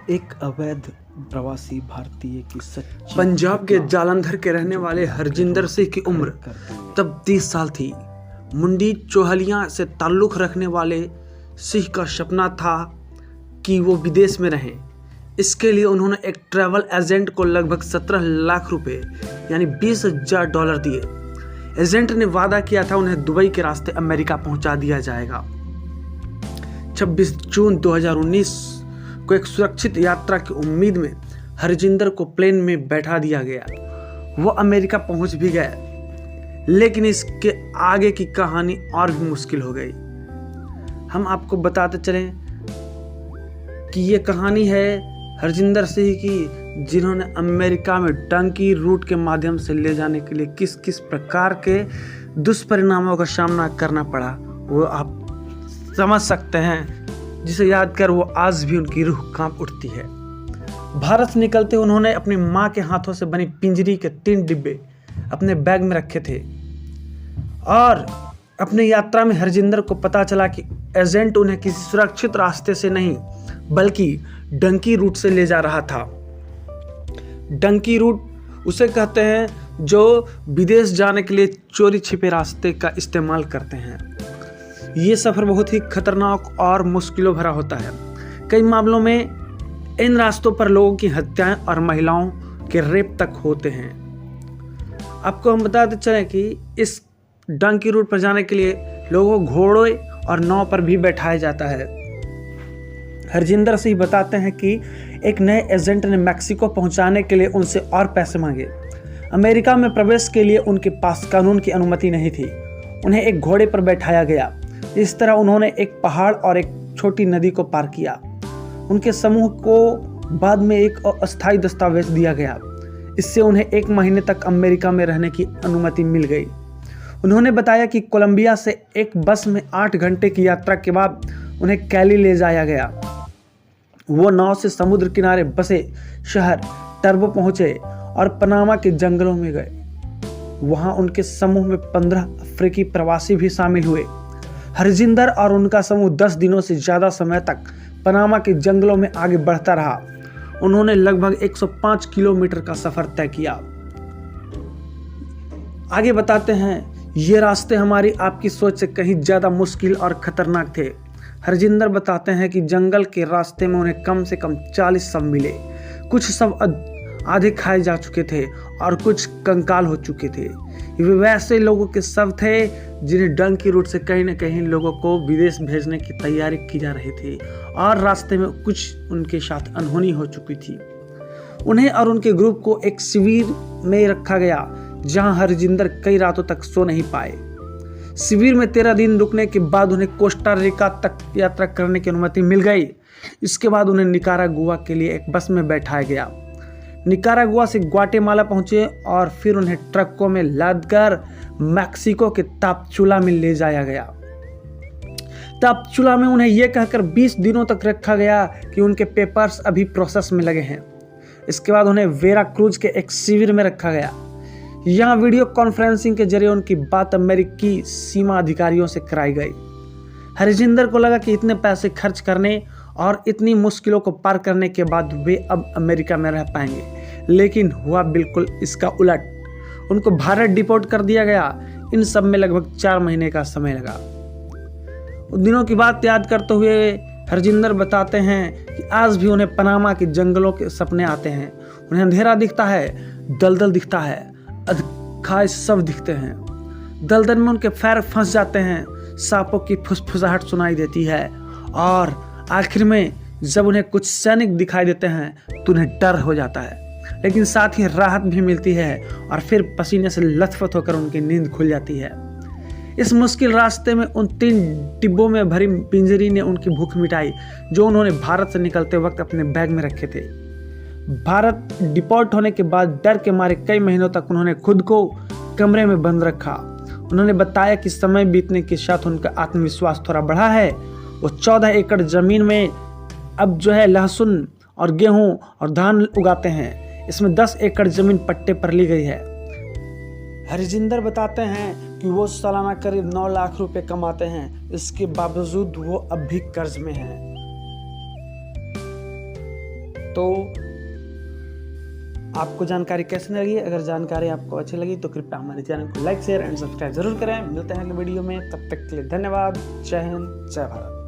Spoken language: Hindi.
एक अवैध प्रवासी भारतीय की सच्ची पंजाब के जालंधर के रहने वाले हरजिंदर सिंह की उम्र तब 30 साल थी। मुंडी चौहलिया से ताल्लुक़ रखने वाले सिंह का सपना था कि वो विदेश में रहें। इसके लिए उन्होंने एक ट्रैवल एजेंट को लगभग 17 लाख रुपए यानी $20,000 दिए। एजेंट ने वादा किया था उन्हें दुबई के रास्ते अमेरिका पहुंचा दिया जाएगा। 26 जून 2019 को एक सुरक्षित यात्रा की उम्मीद में हरजिंदर को प्लेन में बैठा दिया गया। वो अमेरिका पहुंच भी गया, लेकिन इसके आगे की कहानी और भी मुश्किल हो गई। हम आपको बताते चलें कि ये कहानी है हरजिंदर सिंह की, जिन्होंने अमेरिका में डंकी रूट के माध्यम से ले जाने के लिए किस किस प्रकार के दुष्परिणामों का सामना करना पड़ा, वो आप समझ सकते हैं, जिसे याद कर वो आज भी उनकी रूह कांप उठती है। भारत से निकलते उन्होंने अपनी माँ के हाथों से बनी पिंजरी के 3 डिब्बे अपने बैग में रखे थे और अपनी यात्रा में हरजिंदर को पता चला कि एजेंट उन्हें किसी सुरक्षित रास्ते से नहीं बल्कि डंकी रूट से ले जा रहा था। डंकी रूट उसे कहते हैं जो विदेश जाने के लिए चोरी छिपे रास्ते का इस्तेमाल करते हैं। ये सफ़र बहुत ही खतरनाक और मुश्किलों भरा होता है। कई मामलों में इन रास्तों पर लोगों की हत्याएं और महिलाओं के रेप तक होते हैं। आपको हम बताते चलें कि इस डंकी रूट पर जाने के लिए लोगों को घोड़े और नाव पर भी बैठाया जाता है। हरजिंदर सिंह बताते हैं कि एक नए एजेंट ने मैक्सिको पहुंचाने के लिए उनसे और पैसे मांगे। अमेरिका में प्रवेश के लिए उनके पास कानून की अनुमति नहीं थी। उन्हें एक घोड़े पर बैठाया गया। इस तरह उन्होंने एक पहाड़ और एक छोटी नदी को पार किया। उनके समूह को बाद में एक अस्थायी दस्तावेज दिया गया। इससे उन्हें 1 महीने तक अमेरिका में रहने की अनुमति मिल गई। उन्होंने बताया कि कोलंबिया से एक बस में 8 घंटे की यात्रा के बाद उन्हें कैली ले जाया गया। वो नाव से समुद्र किनारे बसे शहर टर्बो पहुंचे और पनामा के जंगलों में गए। वहां उनके समूह में 15 अफ्रीकी प्रवासी भी शामिल हुए। हरजिंदर और उनका समूह 10 दिनों से ज़्यादा समय तक पनामा के जंगलों में आगे बढ़ता रहा। उन्होंने लगभग 105 किलोमीटर का सफ़र तय किया। आगे बताते हैं, ये रास्ते हमारी आपकी सोच से कहीं ज़्यादा मुश्किल और ख़तरनाक थे। हरजिंदर बताते हैं कि जंगल के रास्ते में उन्हें कम से कम 40 शव मिले। कुछ शव आधे खाए जा चुके थे और कुछ कंकाल हो चुके थे। वे वैसे लोगों के शव थे जिन्हें डंकी रूट से कहीं न कहीं लोगों को विदेश भेजने की तैयारी की जा रही थी और रास्ते में कुछ उनके साथ अनहोनी हो चुकी थी। उन्हें और उनके ग्रुप को एक शिविर में रखा गया, जहां हरजिंदर कई रातों तक सो नहीं पाए। शिविर में 13 दिन रुकने के बाद उन्हें कोस्टा रिका तक यात्रा करने की अनुमति मिल गई। इसके बाद उन्हें निकारागुआ के लिए एक बस में बैठाया गया। निकारागुआ से ग्वाटेमाला पहुंचे और फिर उन्हें ट्रकों में लादकर मैक्सिको के तापचुला में ले जाया गया। तापचुला में उन्हें यह कहकर 20 दिनों तक रखा गया कि उनके पेपर्स अभी प्रोसेस में लगे हैं। इसके बाद उन्हें वेरा क्रूज के एक शिविर में रखा गया। यहाँ वीडियो कॉन्फ्रेंसिंग के जरिए उनकी बात अमेरिकी सीमा अधिकारियों से कराई गई। हरजिंदर को लगा कि इतने पैसे खर्च करने और इतनी मुश्किलों को पार करने के बाद वे अब अमेरिका में रह पाएंगे, लेकिन हुआ बिल्कुल इसका उलट। उनको भारत डिपोर्ट कर दिया गया। इन सब में लगभग 4 महीने का समय लगा। उन दिनों की बात याद करते हुए हरजिंदर बताते हैं कि आज भी उन्हें पनामा के जंगलों के सपने आते हैं। उन्हें अंधेरा दिखता है, दलदल दिखता है, अधखाए सब दिखते हैं। दलदल में उनके पैर फंस जाते हैं, सांपों की फुसफुसाहट सुनाई देती है और आखिर में जब उन्हें कुछ सैनिक दिखाई देते हैं तो उन्हें डर हो जाता है, लेकिन साथ ही राहत भी मिलती है और फिर पसीने से लथपथ होकर उनकी नींद खुल जाती है। इस मुश्किल रास्ते में उन 3 डिब्बों में भरी पिंजरी ने उनकी भूख मिटाई, जो उन्होंने भारत से निकलते वक्त अपने बैग में रखे थे। भारत डिपोर्ट होने के बाद डर के मारे कई महीनों तक उन्होंने खुद को कमरे में बंद रखा। उन्होंने बताया कि समय बीतने के साथ उनका आत्मविश्वास थोड़ा बढ़ा है। वो 14 एकड़ ज़मीन में अब लहसुन और गेहूं और धान उगाते हैं। इसमें 10 एकड़ ज़मीन पट्टे पर ली गई है। हरजिंदर बताते हैं कि वो सालाना करीब 9 लाख रुपए कमाते हैं। इसके बावजूद वो अब भी कर्ज में हैं। तो आपको जानकारी कैसे लगी? अगर जानकारी आपको अच्छी लगी तो कृपया हमारे चैनल को लाइक शेयर एंड सब्सक्राइब जरूर करें। मिलते हैं अगले वीडियो में, तब तक के लिए धन्यवाद। जय हिंद, जय भारत।